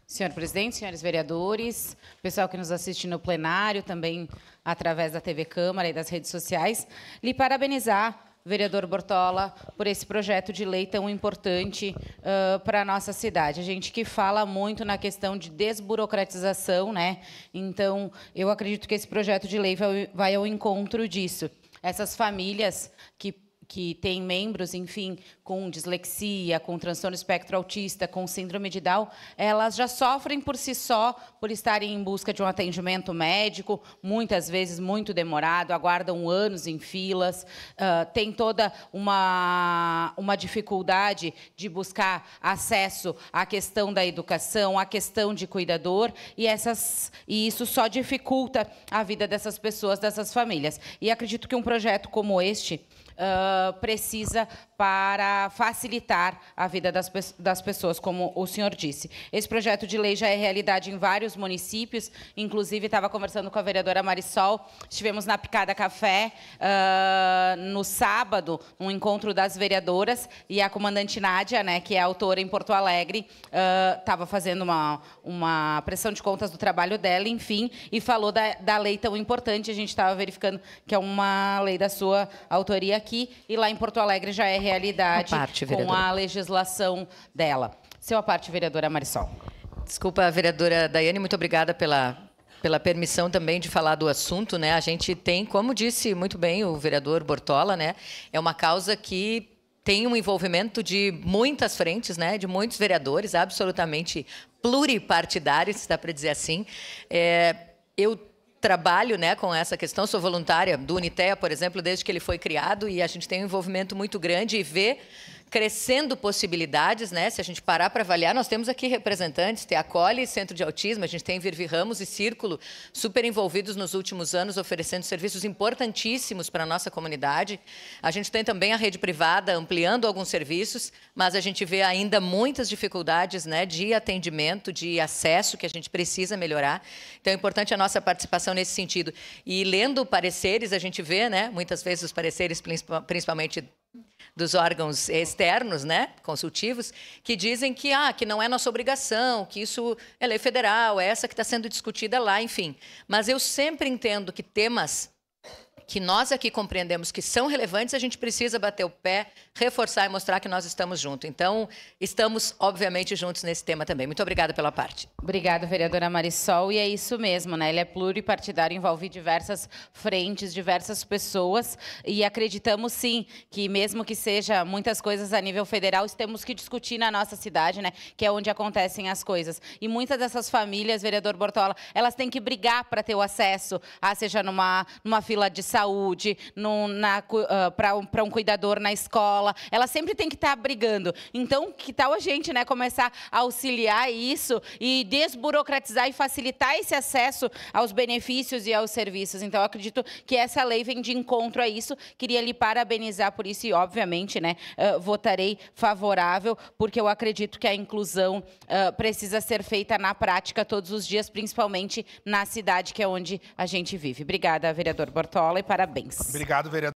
Senhor presidente, senhores vereadores, pessoal que nos assiste no plenário, também através da TV Câmara e das redes sociais, lhe parabenizar, vereador Bortola, por esse projeto de lei tão importante para a nossa cidade. A gente que fala muito na questão de desburocratização, né? Então, eu acredito que esse projeto de lei vai ao encontro disso. Essas famílias que têm membros, enfim, com dislexia, com transtorno espectro autista, com síndrome de Down, elas já sofrem por si só, por estarem em busca de um atendimento médico, muitas vezes muito demorado, aguardam anos em filas, tem toda uma dificuldade de buscar acesso à questão da educação, à questão de cuidador, e isso só dificulta a vida dessas pessoas, dessas famílias. E acredito que um projeto como este precisa para facilitar a vida das pessoas, como o senhor disse. Esse projeto de lei já é realidade em vários municípios, inclusive estava conversando com a vereadora Marisol, estivemos na Picada Café no sábado, um encontro das vereadoras, e a comandante Nádia, né, que é autora em Porto Alegre, estava fazendo uma pressão de contas do trabalho dela, enfim, e falou da lei tão importante. A gente estava verificando que é uma lei da sua autoria aqui, e lá em Porto Alegre já é realidade com a legislação dela. Seu à parte, vereadora Marisol. Desculpa, vereadora Daiane, muito obrigada pela permissão também de falar do assunto, né? A gente tem, como disse muito bem o vereador Bortola, né? É uma causa que tem um envolvimento de muitas frentes, né? De muitos vereadores, absolutamente pluripartidários, se dá para dizer assim. Eu trabalho, né, com essa questão, sou voluntária do Unitea, por exemplo, desde que ele foi criado, e a gente tem um envolvimento muito grande e vê crescendo possibilidades, né? Se a gente parar para avaliar, nós temos aqui representantes, tem a Cole, Centro de Autismo, a gente tem Virvi Ramos e Círculo, super envolvidos nos últimos anos, oferecendo serviços importantíssimos para a nossa comunidade. A gente tem também a rede privada ampliando alguns serviços, mas a gente vê ainda muitas dificuldades, né, de atendimento, de acesso, que a gente precisa melhorar. Então, é importante a nossa participação nesse sentido. E lendo pareceres, a gente vê, né, muitas vezes os pareceres, principalmente dos órgãos externos, né, consultivos, que dizem que não é nossa obrigação, que isso é lei federal, é essa que está sendo discutida lá, enfim. Mas eu sempre entendo que temas que nós aqui compreendemos que são relevantes, a gente precisa bater o pé, reforçar e mostrar que nós estamos juntos. Então, estamos, obviamente, juntos nesse tema também. Muito obrigada pela parte. Obrigada, vereadora Marisol. E é isso mesmo, né? Ele é pluripartidário, envolve diversas frentes, diversas pessoas, e acreditamos, sim, que mesmo que seja muitas coisas a nível federal, temos que discutir na nossa cidade, né? Que é onde acontecem as coisas. E muitas dessas famílias, vereador Bortola, elas têm que brigar para ter o acesso, seja numa fila de saúde, para um cuidador na escola. Ela sempre tem que estar brigando. Então, que tal a gente, né, começar a auxiliar isso e desburocratizar e facilitar esse acesso aos benefícios e aos serviços? Então, eu acredito que essa lei vem de encontro a isso. Queria lhe parabenizar por isso e, obviamente, né, votarei favorável, porque eu acredito que a inclusão precisa ser feita na prática todos os dias, principalmente na cidade, que é onde a gente vive. Obrigada, vereador Bortola, e parabéns. Obrigado, vereador.